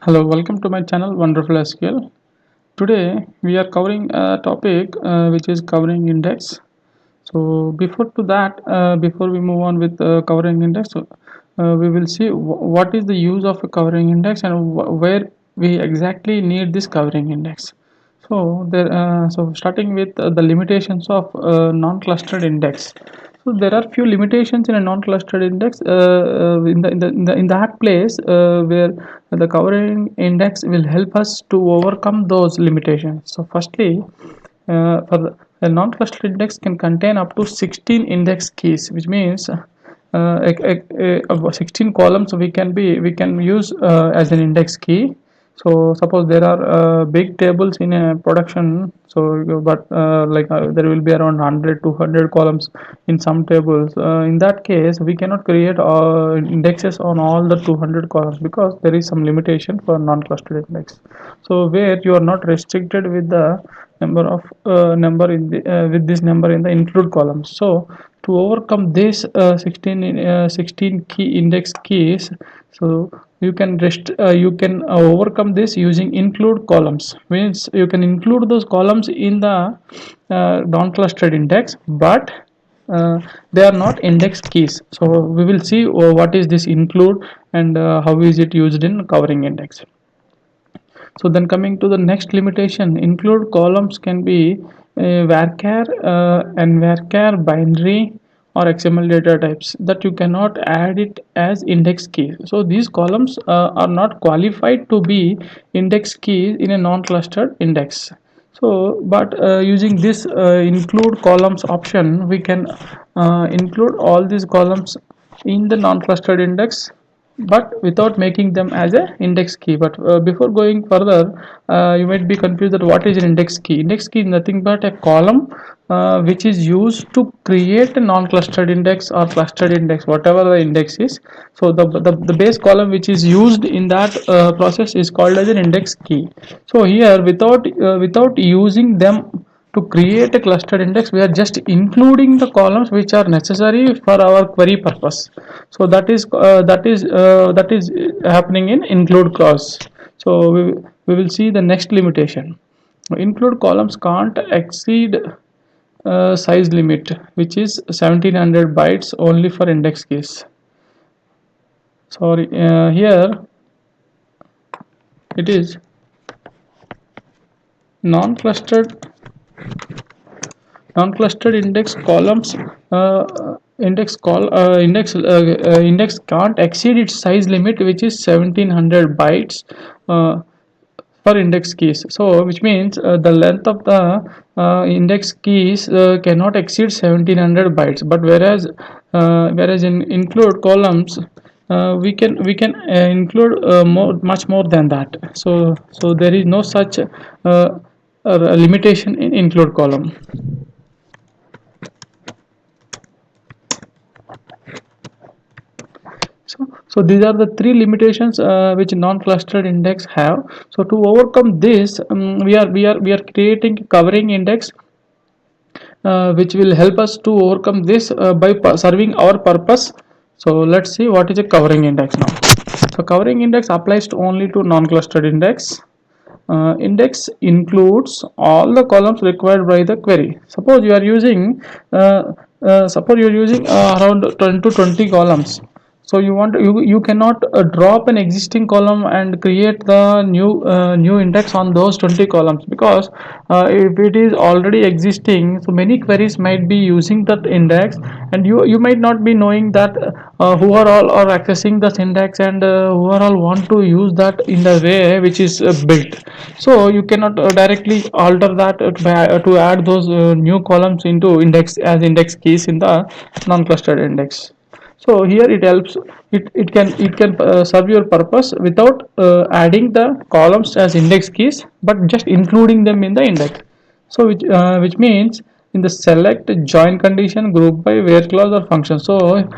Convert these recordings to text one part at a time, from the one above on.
Hello, welcome to my channel Wonderful SQL. Today we are covering a topic which is covering index. So before we move on with covering index, we will see what is the use of a covering index and where we exactly need this covering index. So starting with the limitations of non-clustered index. So there are few limitations in a non-clustered index. In that place where the covering index will help us to overcome those limitations. So firstly, a non-clustered index can contain up to 16 index keys, which means 16 columns we can use as an index key. So suppose there are big tables in a production, there will be around 100 200 columns in some tables. In that case we cannot create indexes on all the 200 columns because there is some limitation for non-clustered index. So where you are not restricted with the number in the with this number in the include columns. So to overcome this 16 key index keys, so you can overcome this using include columns. Means you can include those columns in the non-clustered index, but they are not index keys. So we will see what is this include and how is it used in covering index. So then coming to the next limitation, include columns can be varchar and varchar binary or XML data types that you cannot add it as index key. So these columns are not qualified to be index keys in a non-clustered index. So but using this include columns option, we can include all these columns in the non-clustered index but without making them as a index key. But before going further, you might be confused that what is an index key. Index key is nothing but a column which is used to create a non-clustered index or clustered index, whatever the index is. So the base column which is used in that process is called as an index key. So here without using them to create a clustered index, we are just including the columns which are necessary for our query purpose. So that is happening in include clause. So we will see the next limitation. Include columns can't exceed size limit, which is 1700 bytes only for index keys. Sorry, here it is non-clustered non-clustered index columns index can't exceed its size limit, which is 1700 bytes for index keys. So which means the length of the index keys cannot exceed 1700 bytes, but whereas in include columns we can include much more than that. So there is no such limitation in include column. So these are the three limitations which non-clustered index have. So to overcome this, we are creating covering index which will help us to overcome this by serving our purpose. So let's see what is a covering index now. So covering index applies to only to non-clustered index. Index includes all the columns required by the query. Suppose you are using around 10 to 20 columns. So you cannot drop an existing column and create the new index on those 20 columns, because if it is already existing, so many queries might be using that index, and you might not be knowing that who are all are accessing the index, and who are all want to use that in the way which is built. So you cannot directly alter that to add those new columns into index as index keys in the non-clustered index. So here it helps, it can serve your purpose without adding the columns as index keys, but just including them in the index. So which means in the select join condition, group by, where clause or function. So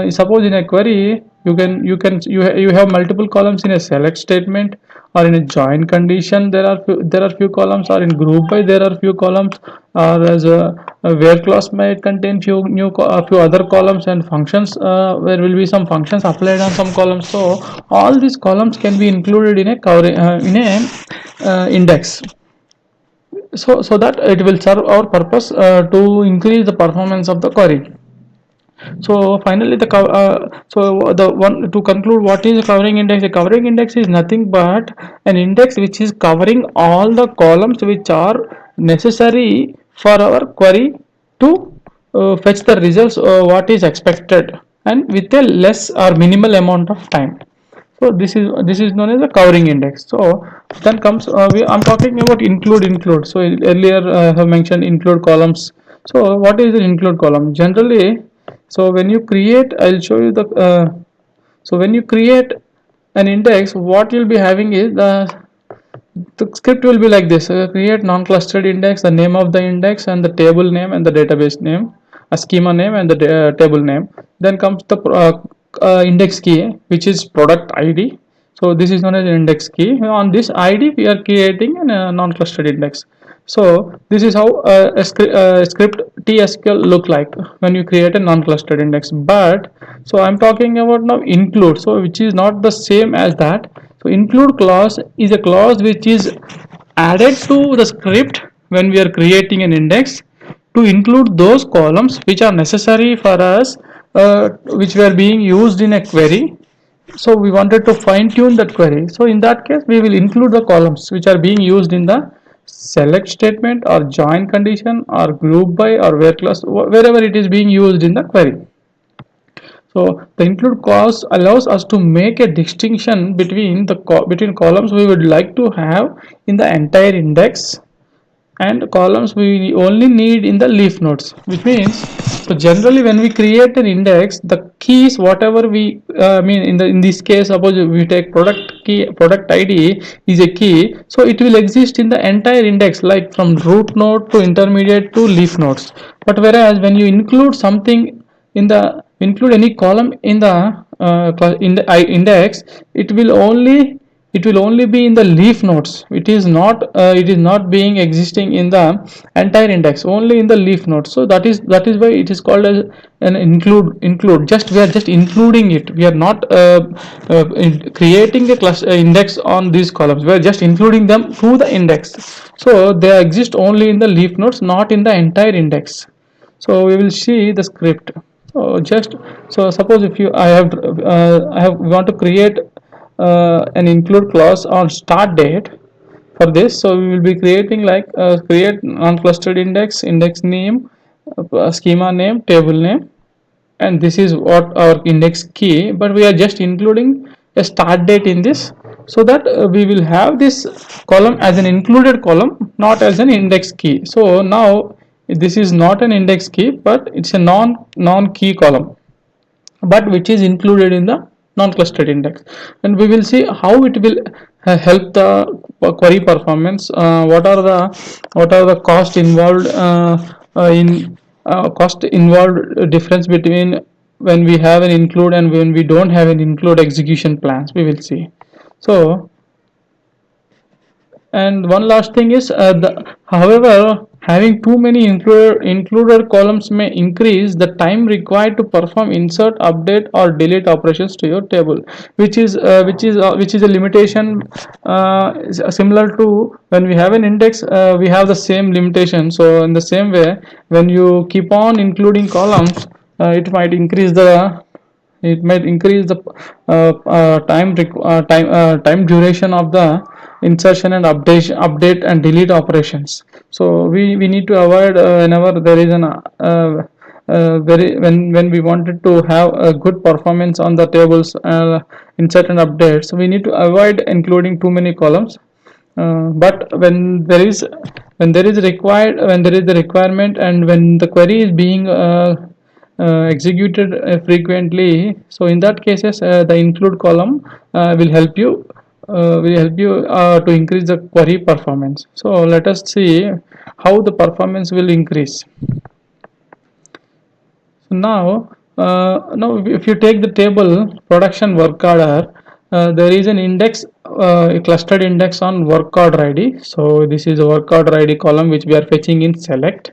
suppose in a query you have multiple columns in a select statement, or in a join condition there are few columns, or in group by there are few columns, or as a where clause may contain few other columns and functions, there will be some functions applied on some columns. So all these columns can be included in a index, so that it will serve our purpose to increase the performance of the query. So finally, the one to conclude, what is a covering index? A covering index is nothing but an index which is covering all the columns which are necessary for our query to fetch the results what is expected, and with a less or minimal amount of time. So this is known as a covering index. So then comes I'm talking about include. So earlier I have mentioned include columns. So what is an include column? Generally, so when you create, I'll show you the so when you create an index, what you'll be having is the script will be like this: create non-clustered index, the name of the index and the table name and the database name, a schema name and the table name. Then comes the index key, which is product id. So this is known as an index key. On this id we are creating a non-clustered index. So this is how a script tsql look like when you create a non-clustered index. But so I'm talking about now include, so which is not the same as that. So include clause is a clause which is added to the script when we are creating an index to include those columns which are necessary for us, which were being used in a query. So we wanted to fine tune that query. So in that case, we will include the columns which are being used in the select statement or join condition or group by or where clause, wherever it is being used in the query. So the include clause allows us to make a distinction between columns we would like to have in the entire index and columns we only need in the leaf nodes, which means, so generally when we create an index, the keys whatever we mean in this case, suppose we take product id is a key, so it will exist in the entire index, like from root node to intermediate to leaf nodes. But whereas when you include something in the include any column in the index, it will only be in the leaf nodes. It is not being existing in the entire index, only in the leaf nodes. So that is why it is called as an include. Just we are just including it, we are not creating a cluster index on these columns, we are just including them to the index. So they exist only in the leaf nodes, not in the entire index. So we will see the script. So suppose if you I have want to create an include clause on start date. For this, so we will be creating like create non-clustered index name, schema name, table name, and this is what our index key, but we are just including a start date in this, so that we will have this column as an included column, not as an index key. So now this is not an index key, but it's a non-key column, but which is included in the non-clustered index. And we will see how it will help the query performance. What are the cost involved in cost involved difference between when we have an include and when we don't have an include execution plans, we will see. So, and one last thing is, however, having too many included columns may increase the time required to perform insert, update, or delete operations to your table, which is a limitation similar to when we have an index. We have the same limitation. So in the same way, when you keep on including columns, it might increase the time duration of the insertion and update and delete operations. So we need to avoid whenever there is an very when we wanted to have a good performance on the tables insert and updates, so we need to avoid including too many columns. But when there is the requirement and when the query is being executed frequently, so in that cases the include column will help you to increase the query performance. So let us see how the performance will increase. So now if you take the table production work order, there is an index, a clustered index on work order ID. So this is a work order ID column which we are fetching in select,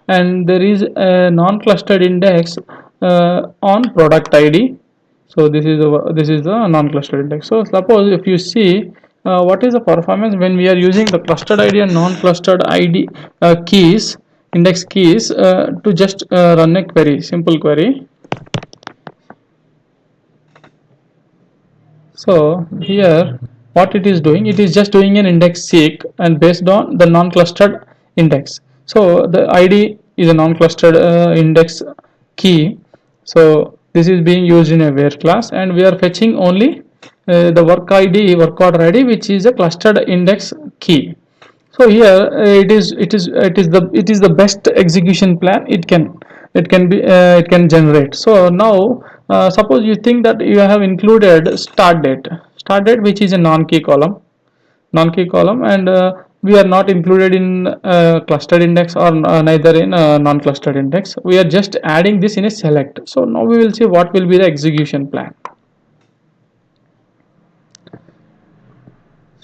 and there is a non-clustered index on product ID. So this is the non-clustered index. So suppose if you see what is the performance when we are using the clustered ID and non-clustered ID keys, index keys, to just run a query, simple query. So here what it is doing, it is just doing an index seek and based on the non-clustered index. So the ID is a non-clustered index key. So this is being used in a where class, and we are fetching only the work ID, work order ID, which is a clustered index key. So here it is the best execution plan it can generate. So now suppose you think that you have included start date which is a non-key column, and we are not included in clustered index or neither in non-clustered index. We are just adding this in a select. So now we will see what will be the execution plan.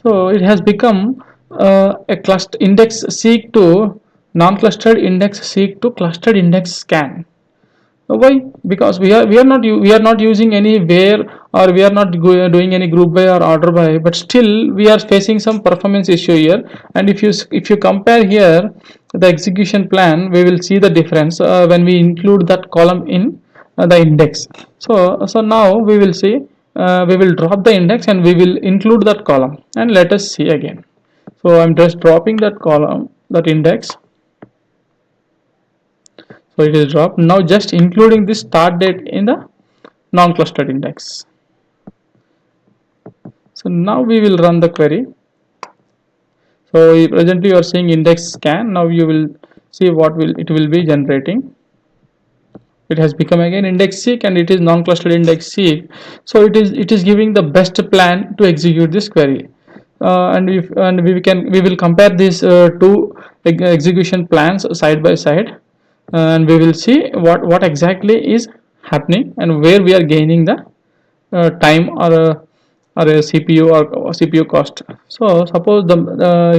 So it has become a cluster index seek to non-clustered index seek to clustered index scan. Why? Because we are not using any where, or we are not doing any group by or order by, but still we are facing some performance issue here. And if you compare here the execution plan, we will see the difference when we include that column in the index. So now we will see, we will drop the index and we will include that column, and let us see again. So I'm just dropping that column, that index. So it is dropped. Now just including this start date in the non-clustered index. So now we will run the query. So presently you are seeing index scan. Now you will see what it will be generating. It has become again index seek, and it is non-clustered index seek. So it is giving the best plan to execute this query. And we will compare these two execution plans side by side, and we will see what exactly is happening and where we are gaining the time, or a CPU or CPU cost. So suppose the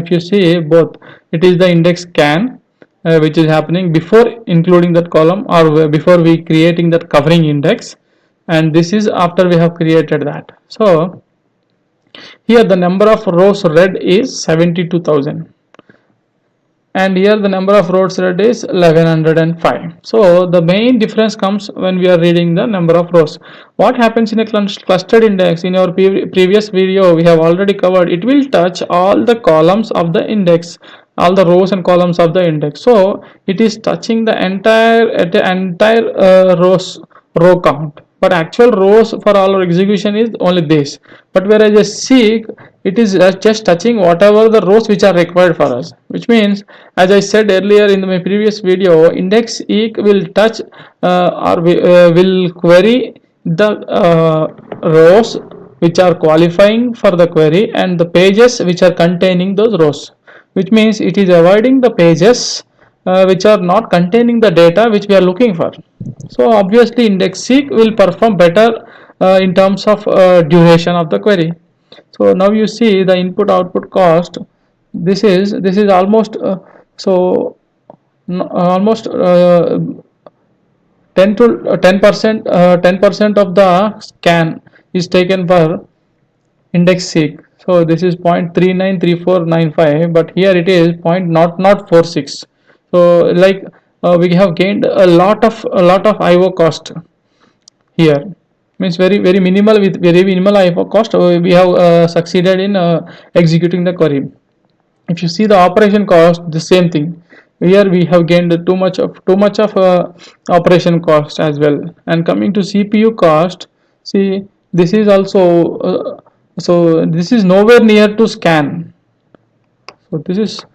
if you see both, it is the index scan which is happening before including that column, or before we creating that covering index, and this is after we have created that. So here the number of rows read is 72,000, and here the number of rows read is 1105. So the main difference comes when we are reading the number of rows. What happens in a clustered index? In our previous video we have already covered, it will touch all the columns of the index, all the rows and columns of the index. So it is touching the entire row count, but actual rows for all our execution is only this. But whereas a seek, it is just touching whatever the rows which are required for us, which means, as I said earlier in my previous video, index seek will touch will query the rows which are qualifying for the query and the pages which are containing those rows, which means it is avoiding the pages which are not containing the data which we are looking for. So obviously index seek will perform better in terms of duration of the query. So now you see the input output cost. This is almost so almost 10 to 10% 10% of the scan is taken for index seek. So this is 0.393495, but here it is 0.0046. So like we have gained a lot of IO cost here. Means very minimal, with very minimal IO cost we have succeeded in executing the query. If you see the operation cost, the same thing. Here we have gained too much of operation cost as well. And coming to CPU cost, see this is also so this is nowhere near to scan. So this is,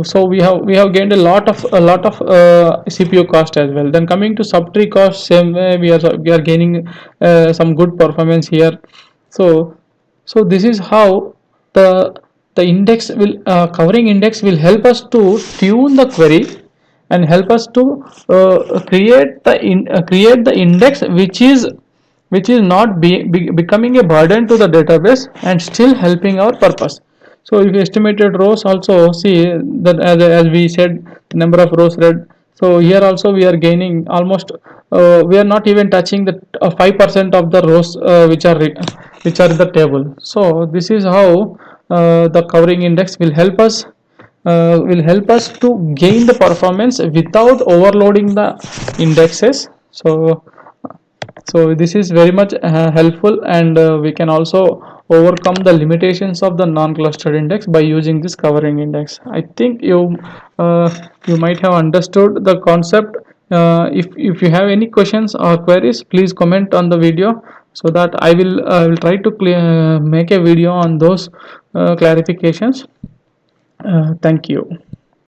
so we have gained a lot of CPU cost as well. Then coming to subtree cost, same way we are gaining some good performance here. So this is how the index will covering index will help us to tune the query and help us to create the index which is which is not becoming a burden to the database and still helping our purpose. So if estimated rows also, see that as we said, the number of rows read. So here also we are gaining almost, we are not even touching the 5% of the rows which are in the table. So this is how the covering index will help us to gain the performance without overloading the indexes. So this is very much helpful, and we can also overcome the limitations of the non-clustered index by using this covering index. I think you might have understood the concept. If you have any questions or queries, please comment on the video, so that I will try to make a video on those clarifications. Thank you.